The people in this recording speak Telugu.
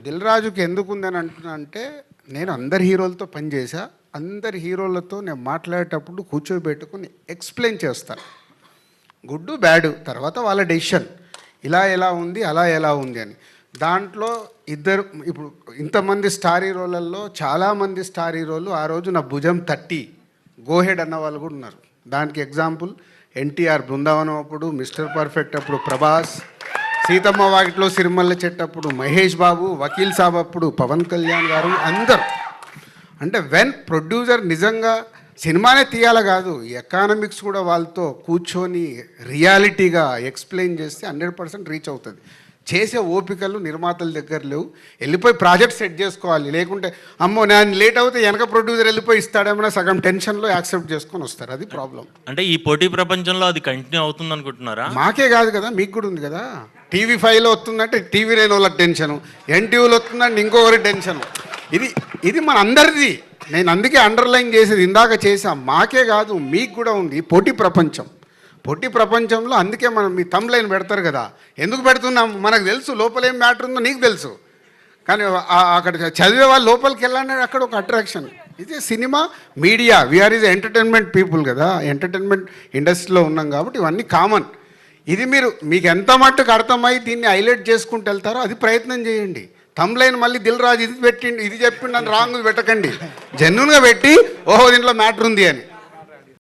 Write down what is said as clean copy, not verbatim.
దిల్ రాజుకి ఎందుకు ఉందని అంటున్నా అంటే, నేను అందరి హీరోలతో పనిచేసా. అందరి హీరోలతో నేను మాట్లాడేటప్పుడు కూర్చోబెట్టుకుని ఎక్స్ప్లెయిన్ చేస్తాను. గుడ్డు బ్యాడు తర్వాత వాళ్ళ డెసిషన్, ఇలా ఎలా ఉంది అలా ఎలా ఉంది అని. దాంట్లో ఇద్దరు ఇప్పుడు ఇంతమంది స్టార్ హీరోలలో చాలామంది స్టార్ హీరోలు ఆ రోజు నా భుజం తట్టి గోహెడ్ అన్న వాళ్ళు కూడా ఉన్నారు. దానికి ఎగ్జాంపుల్ ఎన్టీఆర్ బృందావనం అప్పుడు, మిస్టర్ పర్ఫెక్ట్ అప్పుడు ప్రభాస్, సీతమ్మ వాకిట్లో సిరిమల్ల చెట్టు అప్పుడు మహేష్ బాబు, వకీల్ సాబ్ అప్పుడు పవన్ కళ్యాణ్ గారు, అందరు. అంటే వెన్ ప్రొడ్యూసర్ నిజంగా సినిమానే తీయాల కాదు, ఎకానమిక్స్ కూడా వాళ్ళతో కూర్చొని రియాలిటీగా ఎక్స్ప్లెయిన్ చేస్తే 100% రీచ్ అవుతుంది. చేసే ఓపికలు నిర్మాతల దగ్గర లేవు. వెళ్ళిపోయి ప్రాజెక్ట్ సెట్ చేసుకోవాలి. లేకుంటే అమ్మో నేను లేట్ అవుతే వెనక ప్రొడ్యూసర్ వెళ్ళిపోయి ఇస్తాడేమన్నా సగం టెన్షన్లో యాక్సెప్ట్ చేసుకొని వస్తారు. అది ప్రాబ్లం. అంటే ఈ పోటీ ప్రపంచంలో అది కంటిన్యూ అవుతుంది అనుకుంటున్నారా? మాకే కాదు కదా, మీకు కూడా ఉంది కదా. TV5లో వస్తుందంటే TV లేని వాళ్ళకి టెన్షను, NTVలో వస్తుందంటే ఇంకొకరి టెన్షను. ఇది మన అందరిది. నేను అందుకే అండర్లైన్ చేసేది ఇందాక చేసాం. మాకే కాదు మీకు కూడా ఉంది పోటీ ప్రపంచం. పోటీ ప్రపంచంలో అందుకే మనం మీ థంబ్ లైన్ పెడతారు కదా, ఎందుకు పెడుతున్నాం మనకు తెలుసు, లోపల ఏం మ్యాటర్ ఉందో నీకు తెలుసు. కానీ అక్కడ చదివే వాళ్ళు లోపలికి వెళ్ళాలని అక్కడ ఒక అట్రాక్షన్. ఇది cinema media, we are is entertainment people కదా, ఎంటర్టైన్మెంట్ ఇండస్ట్రీలో ఉన్నాం కాబట్టి ఇవన్నీ కామన్. ఇది మీకు ఎంత మట్టుకు అర్థమై దీన్ని హైలైట్ చేసుకుంటూ వెళ్తారో అది ప్రయత్నం చేయండి. థంబ్ లైన్ మళ్ళీ దిల్ రాజు ఇది పెట్టిండి ఇది చెప్పిండి అని రాంగ్ పెట్టకండి. జెన్యున్గా పెట్టి ఓహో దీంట్లో మ్యాటర్ ఉంది అని.